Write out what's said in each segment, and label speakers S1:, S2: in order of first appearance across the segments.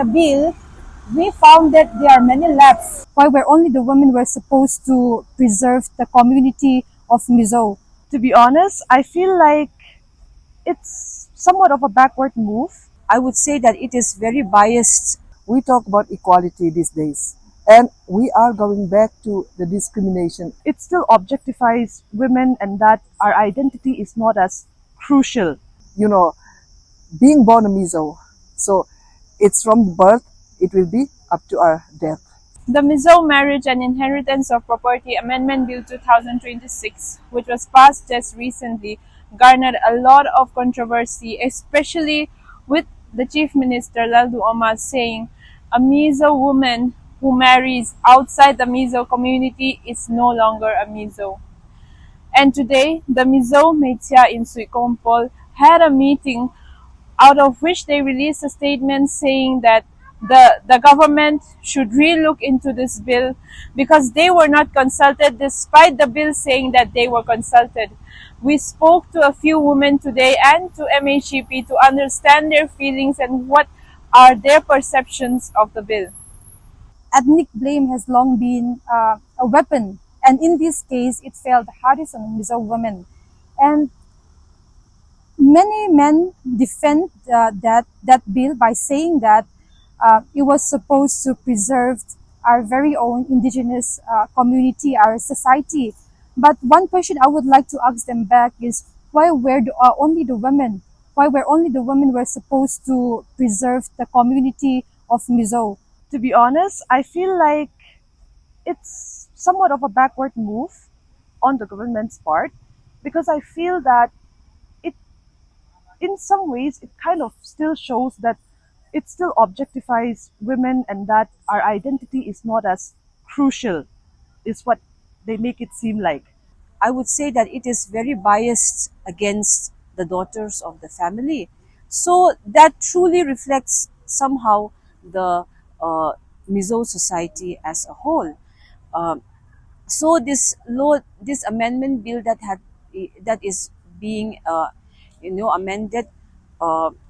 S1: bill, we found that there are many laps where only the women were supposed to preserve the community of Mizo.
S2: To be honest, I feel like it's somewhat of a backward move.
S3: I would say that it is very biased. We talk about equality these days, and we are going back to the discrimination.
S2: It still objectifies women and that our identity is not as crucial.
S3: You know, being born a Mizo, so it's from birth, it will be up to our death.
S4: The Mizo Marriage and Inheritance of Property Amendment Bill 2026, which was passed just recently, garnered a lot of controversy, especially with the Chief Minister Laldu Omar saying a Mizo woman who marries outside the Mizo community is no longer a Mizo. And today, the Mizo Metia in Suikompol had a meeting out of which they released a statement saying that the government should relook into this bill because they were not consulted despite the bill saying that they were consulted. We spoke to a few women today and to MHEP to understand their feelings and what are their perceptions of the bill.
S1: Ethnic blame has long been a weapon, and in this case, it fell the hardest on Mizo women. And many men defend that bill by saying that it was supposed to preserve our very own indigenous community, our society. But one question I would like to ask them back is why were only the women? Why were only the women were supposed to preserve the community of Mizo?
S2: To be honest, I feel like it's somewhat of a backward move on the government's part because I feel that in some ways it kind of still shows that it still objectifies women and that our identity is not as crucial is what they make it seem like.
S3: I would say that it is very biased against the daughters of the family. So that truly reflects somehow the Mizo society as a whole. So this law, this amendment bill that is being amended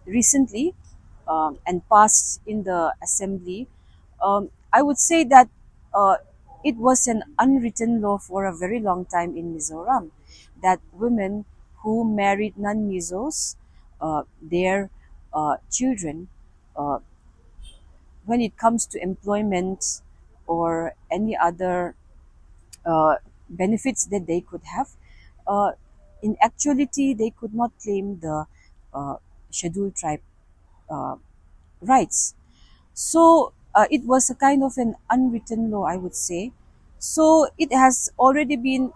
S3: recently and passed in the assembly, I would say that it was an unwritten law for a very long time in Mizoram that women who married non-Mizos, their children, uh, when it comes to employment or any other benefits that they could have, uh, in actuality, they could not claim the scheduled tribe uh, rights. So it was a kind of an unwritten law, I would say. So it has already been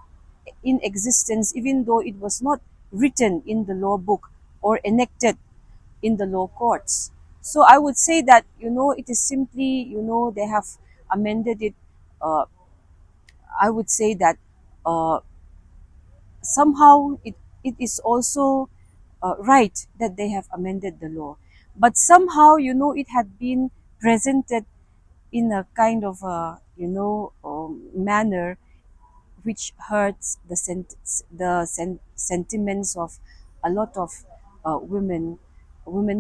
S3: in existence, even though it was not written in the law book or enacted in the law courts. So I would say that, it is simply, they have amended it. Uh, I would say that uh, somehow it is also right that they have amended the law. But somehow, it had been presented in a kind of a, manner which hurts the sentiments of a lot of women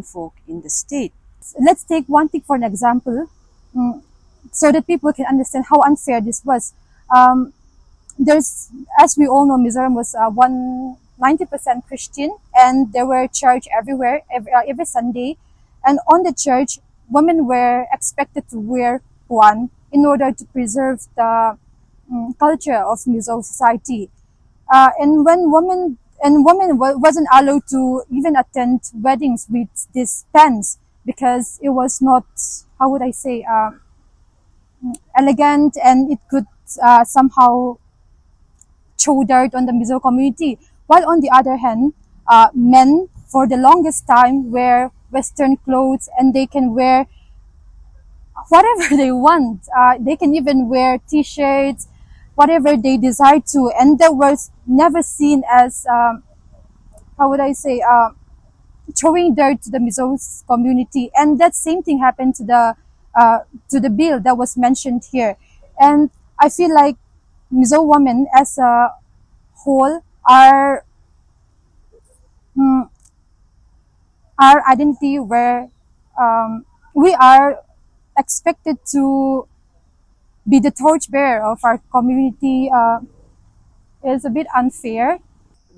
S3: folk in the state.
S1: Let's take one thing for an example, so that people can understand how unfair this was. Um, there's, as we all know, Mizoram was 90% Christian, and there were church everywhere, every Sunday. And on the church, women were expected to wear puan in order to preserve the culture of Mizo society. And women wasn't allowed to even attend weddings with these pants because it was not, how would I say, elegant, and it could somehow throw dirt on the Mizo community. While on the other hand, men for the longest time wear Western clothes, and they can wear whatever they want. They can even wear T-shirts, whatever they desire to, and that was never seen as, how would I say, throwing dirt to the Mizo's community. And that same thing happened to the bill that was mentioned here. And I feel like Mizo women as a whole are our identity, where we are expected to be the torchbearer of our community is a bit unfair.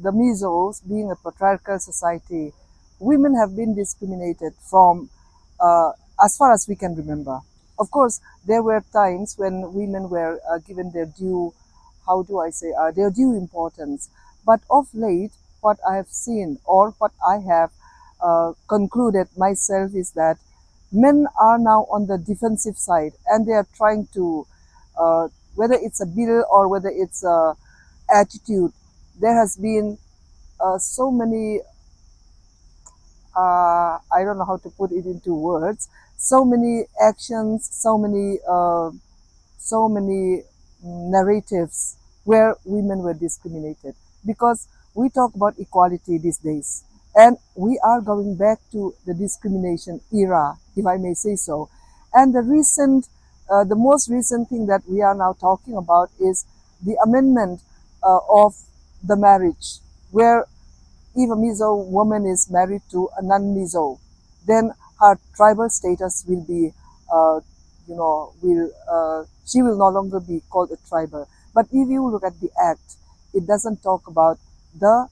S2: The Mizos, being a patriarchal society, women have been discriminated from uh, as far as we can remember. Of course, there were times when women were given their due, how do I say, their due importance. But of late, what I have seen or what I have concluded myself is that men are now on the defensive side and they are trying to, whether it's a bill or whether it's a attitude, there has been so many, I don't know how to put it into words, so many actions, so many narratives where women were discriminated. Because we talk about equality these days, and we are going back to the discrimination era, if I may say so. And the most recent thing that we are now talking about is the amendment of the marriage, where if a Mizo woman is married to a non-Mizo, then her tribal status will be, she will no longer be called a tribal. But if you look at the act, it doesn't talk about the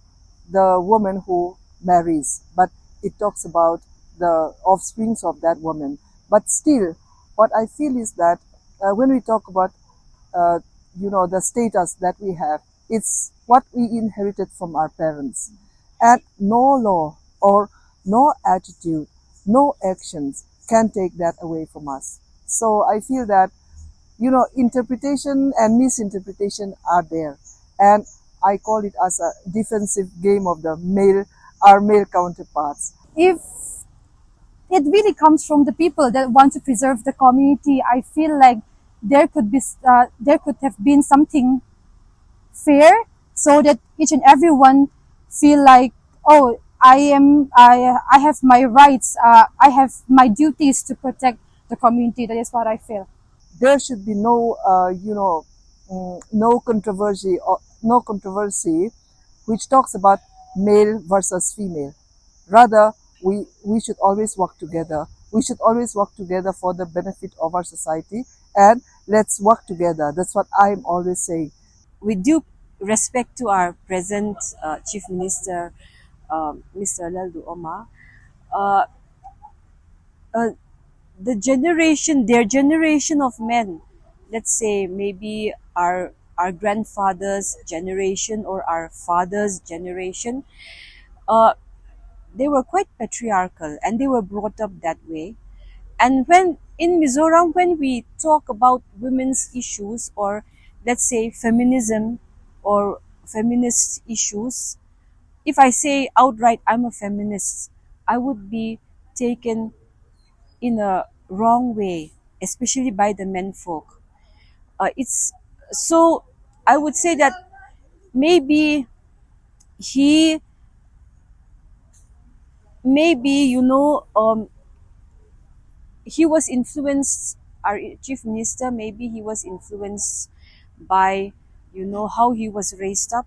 S2: the woman who marries, but it talks about the offsprings of that woman. But still, what I feel is that when we talk about the status that we have, it's what we inherited from our parents. And no law or no attitude, no actions can take that away from us. So I feel that, interpretation and misinterpretation are there. And I call it as a defensive game of our male counterparts.
S1: If it really comes from the people that want to preserve the community, I feel like there could have been something fair, so that each and everyone feel like, oh, I have my rights, I have my duties to protect the community. That is what I feel.
S2: There should be no controversy which talks about male versus female. Rather, we should always work together. We should always work together for the benefit of our society, and let's work together. That's what I'm always saying.
S3: With due respect to our present Chief Minister, Mr. Laldu Oma, uh, uh, their generation of men, let's say maybe our grandfather's generation or our father's generation, uh, they were quite patriarchal and they were brought up that way. And when in Mizoram, when we talk about women's issues or let's say feminism or feminist issues, if I say outright I'm a feminist, I would be taken in a wrong way, especially by the menfolk. It's so I would say that maybe he, maybe he was influenced. Our chief minister, maybe he was influenced by how he was raised up.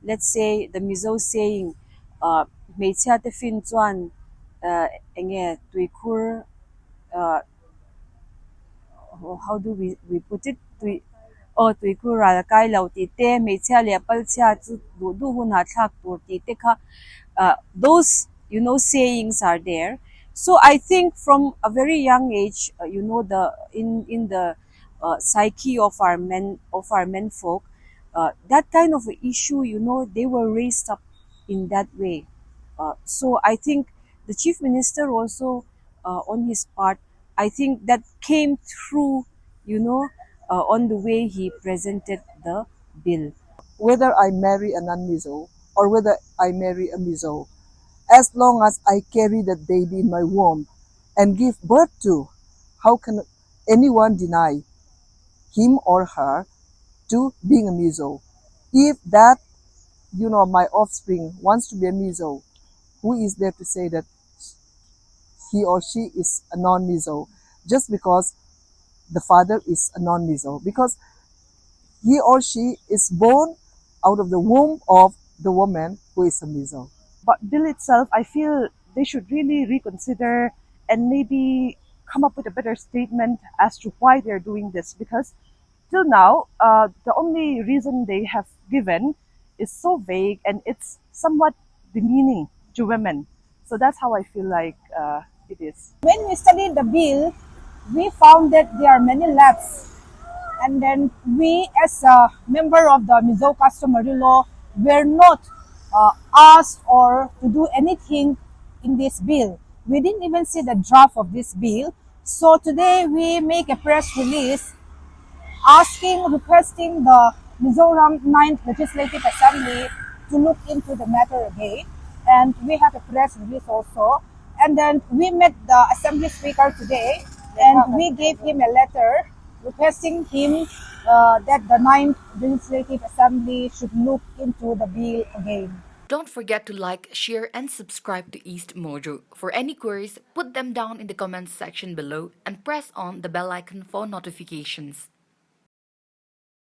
S3: Let's say the Mizo saying, "Mei chia te fin chuan, enge tuikur." How do we put it? Tuikur ra kai lau ti te mei chia le pal chia chu du hun ha thak tur ti te kha. Those sayings are there. So I think from a very young age, the in the psyche of our men folk, that kind of a issue, they were raised up in that way. So I think the chief minister also, on his part, I think that came through, on the way he presented the bill.
S2: Whether I marry a non-Mizo or whether I marry a Mizo, as long as I carry that baby in my womb and give birth to, how can anyone deny him or her to being a Mizo? If that, my offspring wants to be a Mizo, who is there to say that he or she is a non-Mizo just because the father is a non-Mizo? Because he or she is born out of the womb of the woman who is a Mizo.
S3: But bill itself, I feel they should really reconsider and maybe
S5: come up with a better statement as to why they're doing this, because till now, the only reason they have given is so vague and it's somewhat demeaning to women. So that's how I feel like it is.
S6: When we studied the bill, we found that there are many lapses. And then we, as a member of the Mizo customary law, were not asked or to do anything in this bill. We didn't even see the draft of this bill. So today we make a press release requesting the Mizoram 9th Legislative Assembly to look into the matter again. And we have a press release also. And then we met the Assembly Speaker today and we gave him a letter requesting him that the 9th Legislative Assembly should look into the bill again.
S7: Don't forget to like, share, and subscribe to East Mojo. For any queries, put them down in the comments section below and press on the bell icon for notifications.